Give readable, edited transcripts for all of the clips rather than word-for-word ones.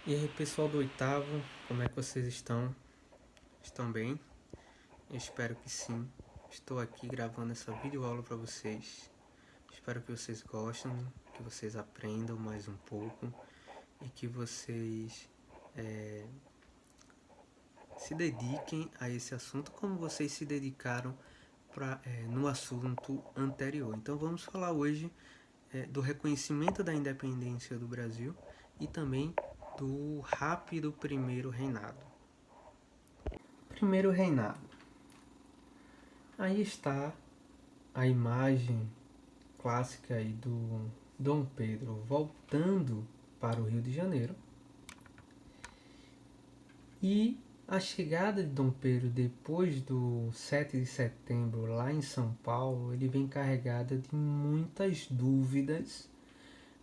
E aí, pessoal do oitavo, como é que vocês estão? Estão bem? Eu espero que sim. Estou aqui gravando essa videoaula para vocês. Espero que vocês gostem, que vocês aprendam mais um pouco e que vocês se dediquem a esse assunto como vocês se dedicaram no assunto anterior. Então vamos falar hoje do reconhecimento da independência do Brasil e também do rápido primeiro reinado. Primeiro reinado. Aí está a imagem clássica aí do Dom Pedro voltando para o Rio de Janeiro. E a chegada de Dom Pedro depois do 7 de setembro lá em São Paulo, ele vem carregada de muitas dúvidas,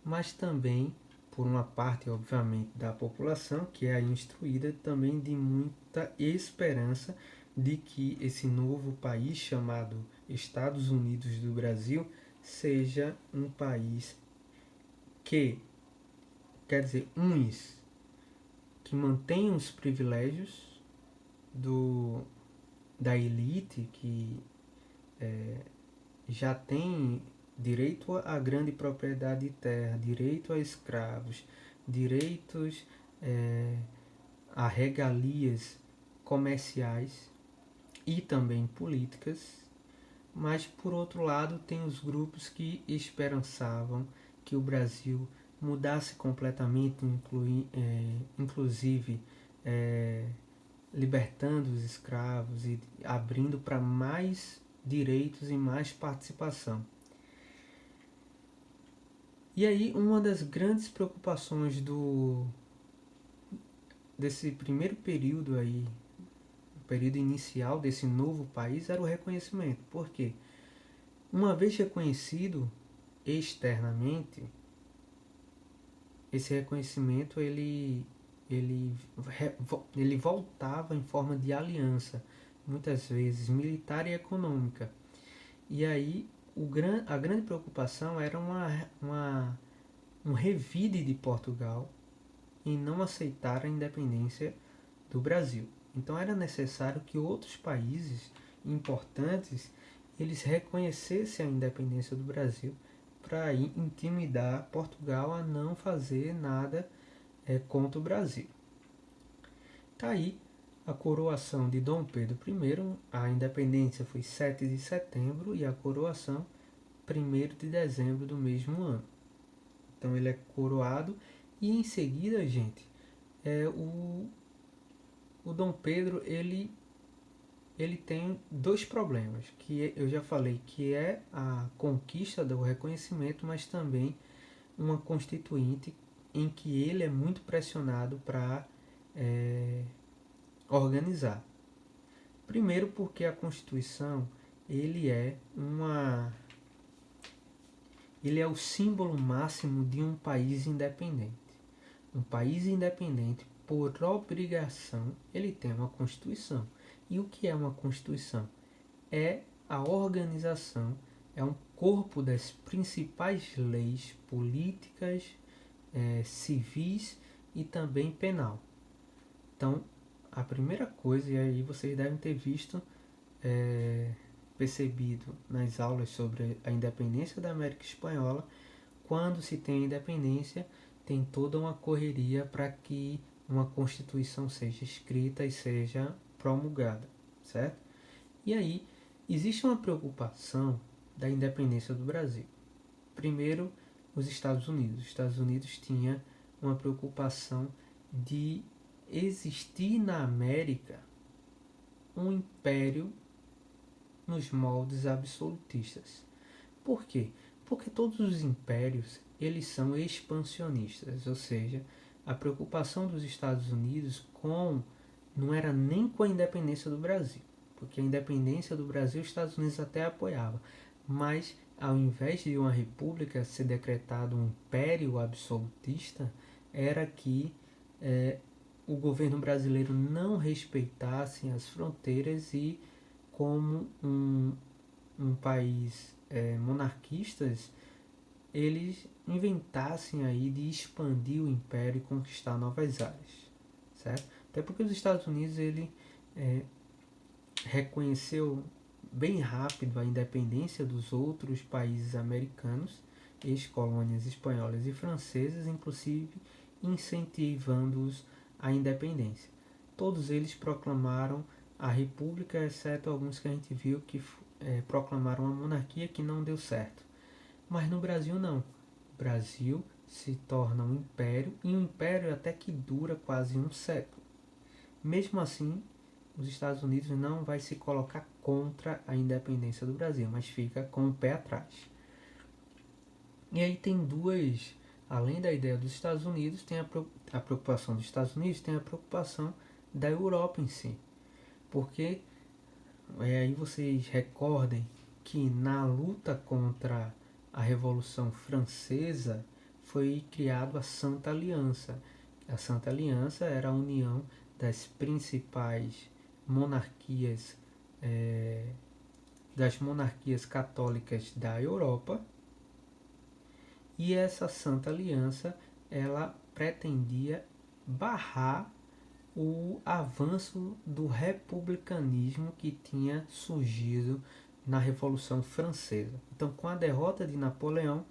mas também, por uma parte, obviamente, da população, que é instruída, também de muita esperança de que esse novo país chamado Estados Unidos do Brasil seja um país que, quer dizer, uns que mantenham os privilégios do, da elite que já tem direito à grande propriedade de terra, direito a escravos, direitos a regalias comerciais e também políticas, mas por outro lado tem os grupos que esperançavam que o Brasil mudasse completamente, inclusive libertando os escravos e abrindo para mais direitos e mais participação. E aí uma das grandes preocupações desse primeiro período aí, o período inicial desse novo país, era o reconhecimento. Por quê? Uma vez reconhecido externamente, esse reconhecimento ele voltava em forma de aliança, muitas vezes militar e econômica. E aí a grande preocupação era um revide de Portugal em não aceitar a independência do Brasil. Então era necessário que outros países importantes eles reconhecessem a independência do Brasil para intimidar Portugal a não fazer nada contra o Brasil. Está aí a coroação de Dom Pedro I, a independência foi 7 de setembro e a coroação 1º de dezembro do mesmo ano. Então ele é coroado e em seguida, gente, o Dom Pedro ele tem dois problemas, que eu já falei, que é a conquista do reconhecimento, mas também uma constituinte em que ele é muito pressionado para organizar. Primeiro porque a Constituição ele é o símbolo máximo de um país independente. Um país independente, por obrigação, ele tem uma Constituição. E o que é uma Constituição? É a organização, é um corpo das principais leis políticas, civis e também penal. Então, a primeira coisa, e aí vocês devem ter visto, percebido nas aulas sobre a independência da América Espanhola, quando se tem a independência, tem toda uma correria para que uma Constituição seja escrita e seja promulgada, certo? E aí, existe uma preocupação da independência do Brasil. Primeiro, os Estados Unidos. Os Estados Unidos tinha uma preocupação de existir na América um império nos moldes absolutistas. Por quê? Porque todos os impérios eles são expansionistas, ou seja, a preocupação dos Estados Unidos não era nem com a independência do Brasil, porque a independência do Brasil os Estados Unidos até apoiava, mas ao invés de uma república ser decretado um império absolutista, era que o governo brasileiro não respeitasse as fronteiras e como um país monarquistas, eles inventassem aí de expandir o império e conquistar novas áreas, certo? Até porque os Estados Unidos ele reconheceu bem rápido a independência dos outros países americanos, ex-colônias espanholas e francesas, inclusive incentivando-os à independência. Todos eles proclamaram a república, exceto alguns que a gente viu que proclamaram a monarquia, que não deu certo. Mas no Brasil não. O Brasil se torna um império, e um império até que dura quase um século. Mesmo assim, os Estados Unidos não vai se colocar contra a independência do Brasil, mas fica com o pé atrás. E aí tem duas, além da ideia dos Estados Unidos, tem a preocupação dos Estados Unidos, tem a preocupação da Europa em si. Porque aí vocês recordem que na luta contra a Revolução Francesa foi criada a Santa Aliança. A Santa Aliança era a união das principais monarquias, das monarquias católicas da Europa, e essa Santa Aliança ela pretendia barrar o avanço do republicanismo que tinha surgido na Revolução Francesa. Então, com a derrota de Napoleão,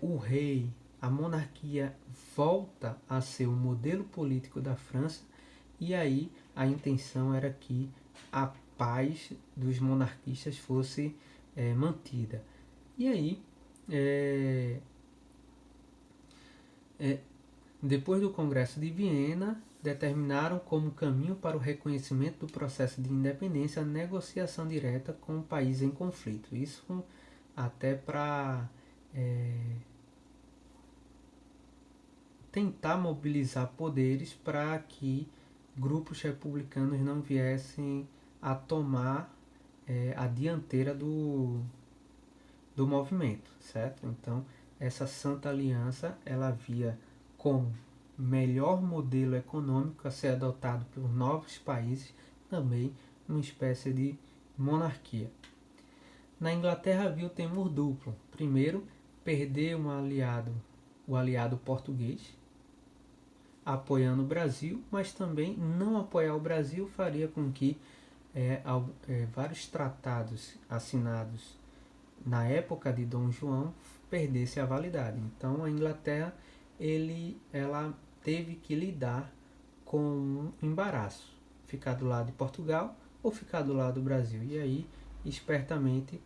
o rei, a monarquia volta a ser o modelo político da França, e aí a intenção era que a paz dos monarquistas fosse mantida. E aí, depois do Congresso de Viena, determinaram como caminho para o reconhecimento do processo de independência a negociação direta com o país em conflito. Isso até para tentar mobilizar poderes para que grupos republicanos não viessem a tomar a dianteira do movimento, certo? Então, essa Santa Aliança, ela via como melhor modelo econômico a ser adotado pelos novos países, também uma espécie de monarquia. Na Inglaterra havia o temor duplo. Primeiro, perder o aliado português, apoiando o Brasil, mas também não apoiar o Brasil faria com que vários tratados assinados na época de Dom João perdesse a validade. Então a Inglaterra ela teve que lidar com um embaraço, ficar do lado de Portugal ou ficar do lado do Brasil. E aí, espertamente,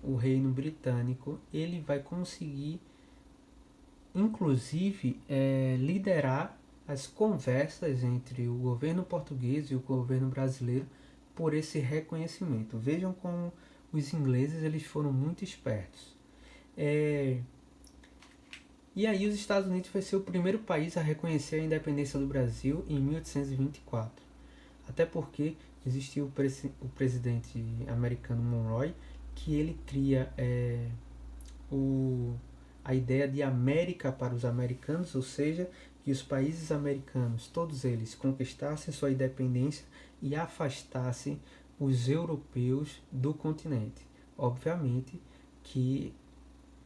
o reino britânico ele vai conseguir, inclusive, liderar as conversas entre o governo português e o governo brasileiro por esse reconhecimento. Vejam como os ingleses eles foram muito espertos. E aí os Estados Unidos vai ser o primeiro país a reconhecer a independência do Brasil em 1824. Até porque existiu o presidente americano Monroe, que ele cria a ideia de América para os americanos, ou seja, que os países americanos, todos eles, conquistassem sua independência e afastassem os europeus do continente. Obviamente que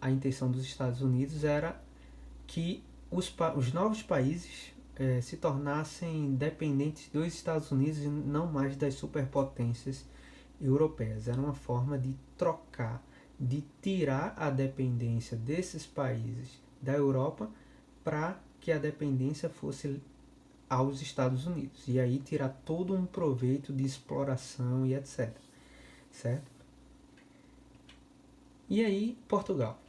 a intenção dos Estados Unidos era que os novos países se tornassem dependentes dos Estados Unidos e não mais das superpotências europeias. Era uma forma de trocar, de tirar a dependência desses países da Europa para que a dependência fosse aos Estados Unidos. E aí tirar todo um proveito de exploração e etc. Certo? E aí, Portugal.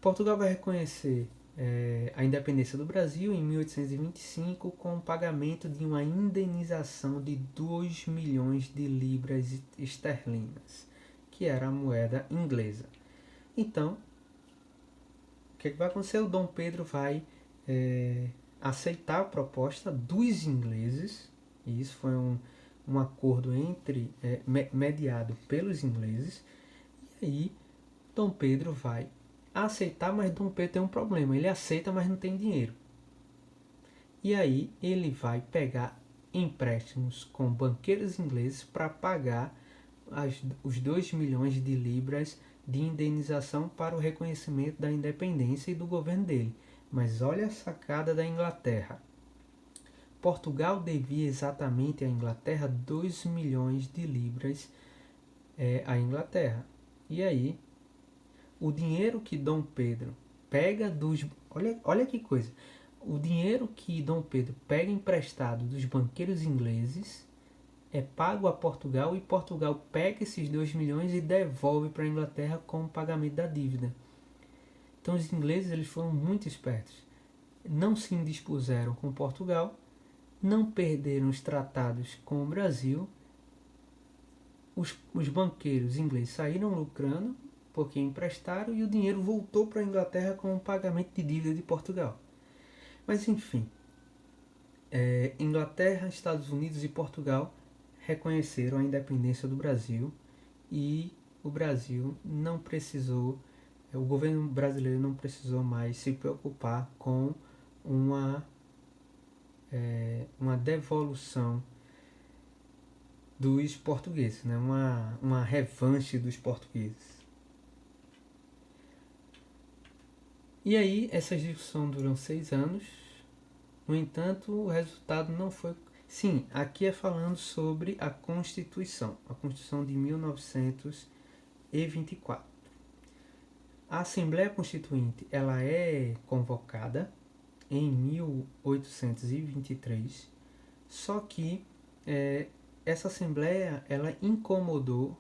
Portugal vai reconhecer a independência do Brasil em 1825 com o pagamento de uma indenização de 2 milhões de libras esterlinas, que era a moeda inglesa. Então, o que vai acontecer? O Dom Pedro vai aceitar a proposta dos ingleses, e isso foi um acordo mediado pelos ingleses, e aí Dom Pedro vai aceitar, mas Dom Pedro tem um problema. Ele aceita, mas não tem dinheiro. E aí ele vai pegar empréstimos com banqueiros ingleses para pagar os 2 milhões de libras de indenização para o reconhecimento da independência e do governo dele. Mas olha a sacada da Inglaterra. Portugal devia exatamente à Inglaterra 2 milhões de libras à Inglaterra. E aí, o dinheiro que Dom Pedro pega dos... Olha que coisa. O dinheiro que Dom Pedro pega emprestado dos banqueiros ingleses é pago a Portugal, e Portugal pega esses 2 milhões e devolve para a Inglaterra como pagamento da dívida. Então os ingleses eles foram muito espertos. Não se indispuseram com Portugal, não perderam os tratados com o Brasil. Os banqueiros ingleses saíram lucrando porque emprestaram, e o dinheiro voltou para a Inglaterra como pagamento de dívida de Portugal. Mas enfim, Inglaterra, Estados Unidos e Portugal reconheceram a independência do Brasil, e o Brasil não precisou, o governo brasileiro não precisou mais se preocupar com uma devolução dos portugueses, né? uma revanche dos portugueses. E aí, essa discussão durou 6 anos. No entanto, o resultado não foi... Sim, aqui é falando sobre a Constituição de 1924. A Assembleia Constituinte ela é convocada em 1823, só que essa Assembleia ela incomodou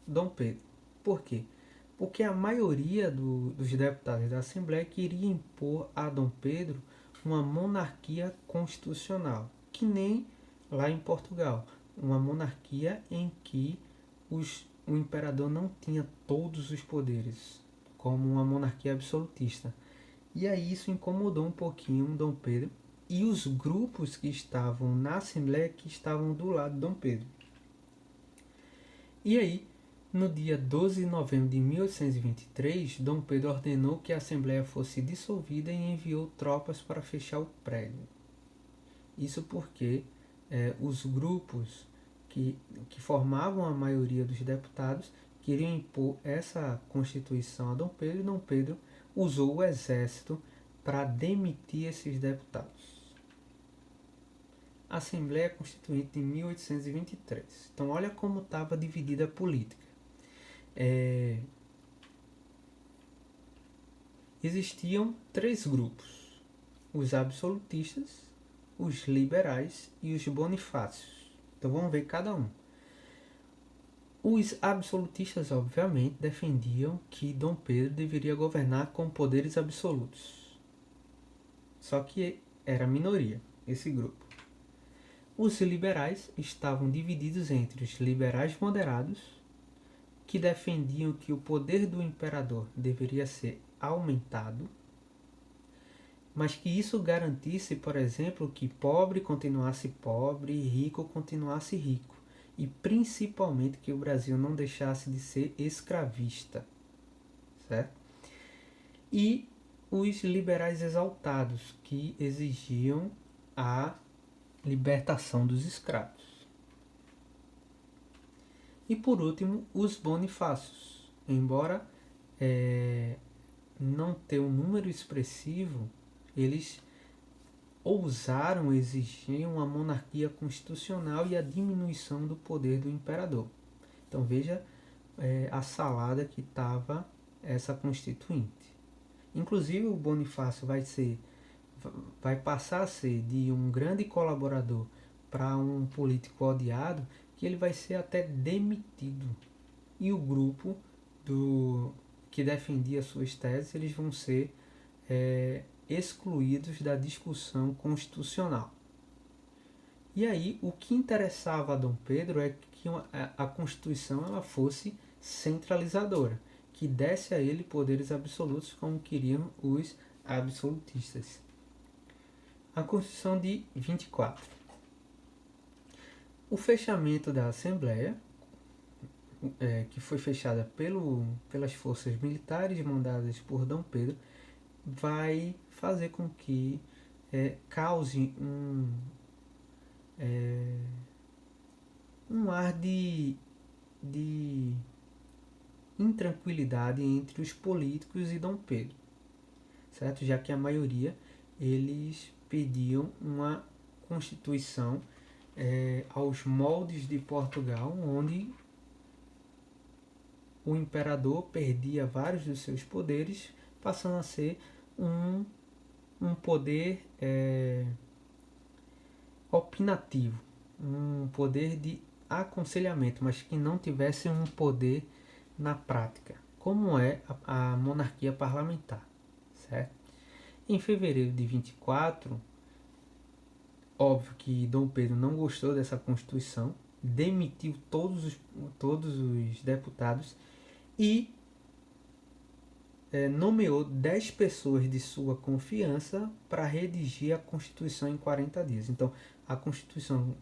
Dom Pedro. Por quê? Porque a maioria dos deputados da Assembleia queria impor a Dom Pedro uma monarquia constitucional, que nem lá em Portugal, uma monarquia em que o imperador não tinha todos os poderes, como uma monarquia absolutista. E aí isso incomodou um pouquinho Dom Pedro e os grupos que estavam na Assembleia, que estavam do lado de Dom Pedro. E aí, no dia 12 de novembro de 1823, Dom Pedro ordenou que a Assembleia fosse dissolvida e enviou tropas para fechar o prédio. Isso porque os grupos que formavam a maioria dos deputados queriam impor essa Constituição a Dom Pedro, e Dom Pedro usou o exército para demitir esses deputados. Assembleia Constituinte de 1823. Então olha como estava dividida a política. Existiam 3 grupos: os absolutistas, os liberais e os bonifácios. Então vamos ver cada um. Os absolutistas, obviamente, defendiam que Dom Pedro deveria governar com poderes absolutos. Só que era minoria esse grupo. Os liberais estavam divididos entre os liberais moderados, que defendiam que o poder do imperador deveria ser aumentado, mas que isso garantisse, por exemplo, que pobre continuasse pobre e rico continuasse rico, e principalmente que o Brasil não deixasse de ser escravista, certo? E os liberais exaltados, que exigiam a libertação dos escravos. E por último, os bonifácios. Embora não ter um número expressivo, eles ousaram exigir uma monarquia constitucional e a diminuição do poder do imperador. Então veja a salada que estava essa constituinte. Inclusive o Bonifácio vai passar a ser de um grande colaborador para um político odiado, que ele vai ser até demitido. E o grupo que defendia suas teses, eles vão ser excluídos da discussão constitucional. E aí o que interessava a Dom Pedro é que a Constituição ela fosse centralizadora, que desse a ele poderes absolutos como queriam os absolutistas. A Constituição de 24. O fechamento da Assembleia, que foi fechada pelas forças militares mandadas por Dom Pedro, vai fazer com que cause um ar de intranquilidade entre os políticos e Dom Pedro, certo? Já que a maioria eles pediam uma constituição aos moldes de Portugal, onde o imperador perdia vários dos seus poderes, passando a ser um poder opinativo, um poder de aconselhamento, mas que não tivesse um poder na prática, como é a monarquia parlamentar, certo? Em fevereiro de 24, óbvio que Dom Pedro não gostou dessa Constituição, demitiu todos os deputados e nomeou 10 pessoas de sua confiança para redigir a Constituição em 40 dias. Então, a Constituição,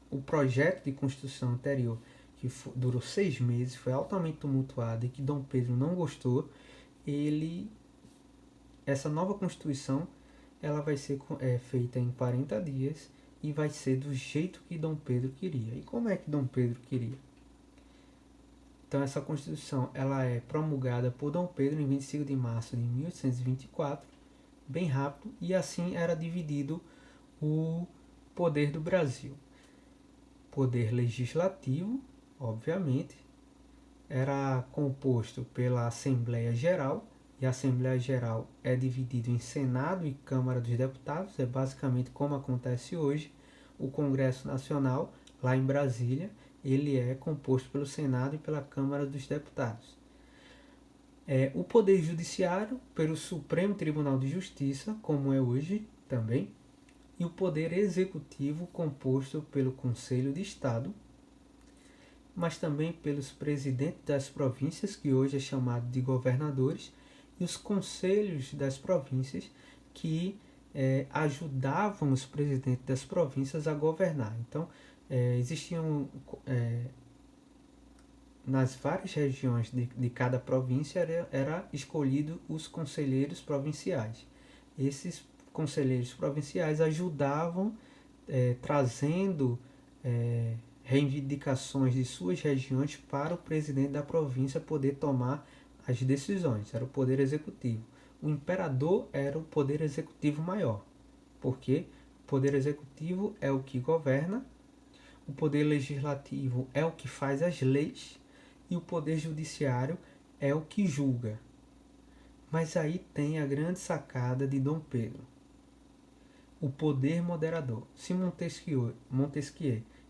o projeto de Constituição anterior, que durou 6 meses, foi altamente tumultuado e que Dom Pedro não gostou, essa nova Constituição ela vai ser feita em 40 dias e vai ser do jeito que Dom Pedro queria. E como é que Dom Pedro queria? Então essa Constituição ela é promulgada por Dom Pedro em 25 de março de 1824, bem rápido, e assim era dividido o poder do Brasil. Poder legislativo, obviamente, era composto pela Assembleia Geral, e a Assembleia Geral é dividida em Senado e Câmara dos Deputados, é basicamente como acontece hoje. O Congresso Nacional, lá em Brasília, ele é composto pelo Senado e pela Câmara dos Deputados. O Poder Judiciário, pelo Supremo Tribunal de Justiça, como é hoje também, e o Poder Executivo, composto pelo Conselho de Estado, mas também pelos presidentes das províncias, que hoje é chamado de governadores, e os conselhos das províncias, que ajudavam os presidentes das províncias a governar. Então, existiam nas várias regiões de cada província era escolhido os conselheiros provinciais. Esses conselheiros provinciais ajudavam trazendo reivindicações de suas regiões para o presidente da província poder tomar as decisões. Era o poder executivo. O imperador era o poder executivo maior, porque o poder executivo é o que governa, o poder legislativo é o que faz as leis e o poder judiciário é o que julga. Mas aí tem a grande sacada de Dom Pedro. O poder moderador. Se Montesquieu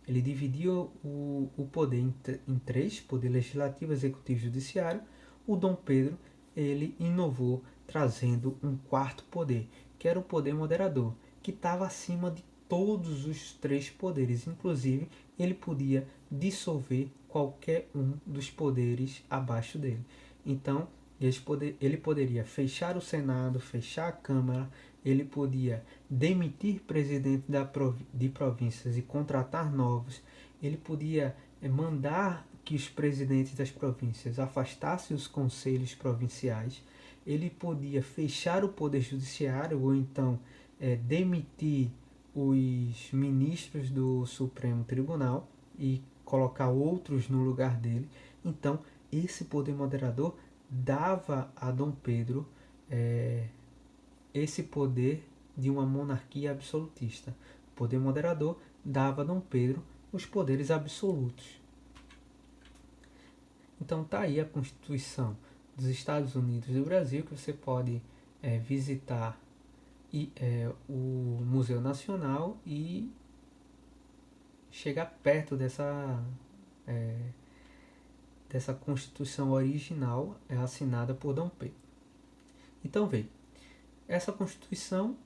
ele dividiu o poder em três, poder legislativo, executivo e judiciário, o Dom Pedro ele inovou trazendo um quarto poder, que era o poder moderador, que estava acima de todos os três poderes. Inclusive, ele podia dissolver qualquer um dos poderes abaixo dele. Então, ele poderia fechar o Senado, fechar a Câmara, ele podia demitir presidente de províncias e contratar novos, ele podia mandar que os presidentes das províncias afastassem os conselhos provinciais, ele podia fechar o poder judiciário ou então demitir os ministros do Supremo Tribunal e colocar outros no lugar dele. Então, esse poder moderador dava a Dom Pedro esse poder de uma monarquia absolutista. O poder moderador dava a Dom Pedro os poderes absolutos. Então tá aí a Constituição dos Estados Unidos e do Brasil, que você pode visitar o Museu Nacional e chegar perto dessa Constituição original assinada por Dom Pedro. Então veja, essa Constituição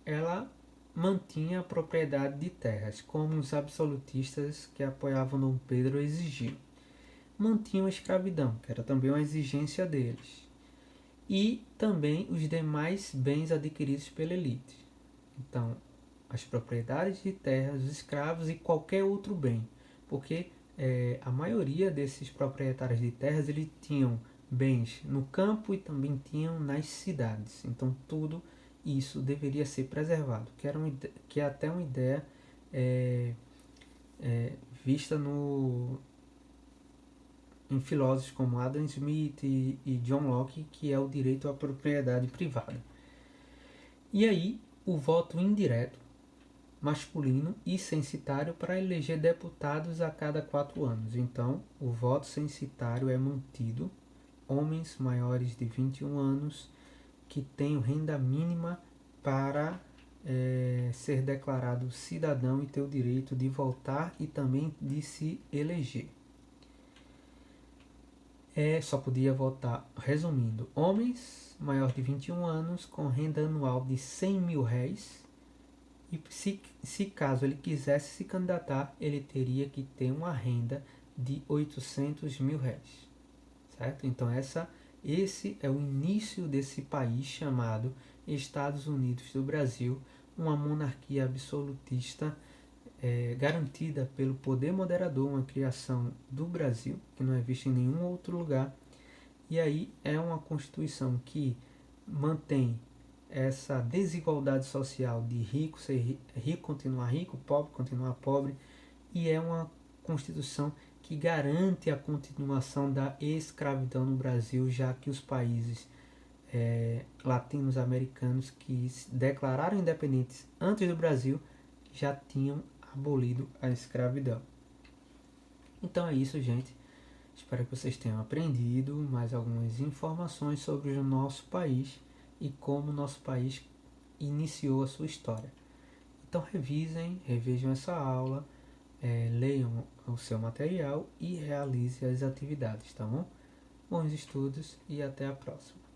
ela mantinha a propriedade de terras, como os absolutistas que apoiavam Dom Pedro exigiam. Mantinham a escravidão, que era também uma exigência deles. E também os demais bens adquiridos pela elite. Então, as propriedades de terras, os escravos e qualquer outro bem. Porque a maioria desses proprietários de terras eles tinham bens no campo e também tinham nas cidades. Então, tudo isso deveria ser preservado, que é até uma ideia vista em filósofos como Adam Smith e John Locke, que é o direito à propriedade privada. E aí, o voto indireto, masculino e censitário para eleger deputados a cada 4 anos. Então, o voto censitário é mantido. Homens maiores de 21 anos que tenham renda mínima para ser declarado cidadão e ter o direito de votar e também de se eleger. Só podia votar, resumindo, homens maior de 21 anos com renda anual de 100 mil réis. E se caso ele quisesse se candidatar, ele teria que ter uma renda de 800 mil réis. Certo? Então esse é o início desse país chamado Estados Unidos do Brasil, uma monarquia absolutista garantida pelo poder moderador, uma criação do Brasil, que não é vista em nenhum outro lugar. E aí é uma Constituição que mantém essa desigualdade social de rico ser rico, continuar rico, pobre continuar pobre, e é uma Constituição que garante a continuação da escravidão no Brasil, já que os países latino-americanos que se declararam independentes antes do Brasil já tinham abolido a escravidão. Então é isso, gente. Espero que vocês tenham aprendido mais algumas informações sobre o nosso país e como o nosso país iniciou a sua história. Então revejam essa aula, leiam o seu material e realizem as atividades, tá bom? Bons estudos e até a próxima.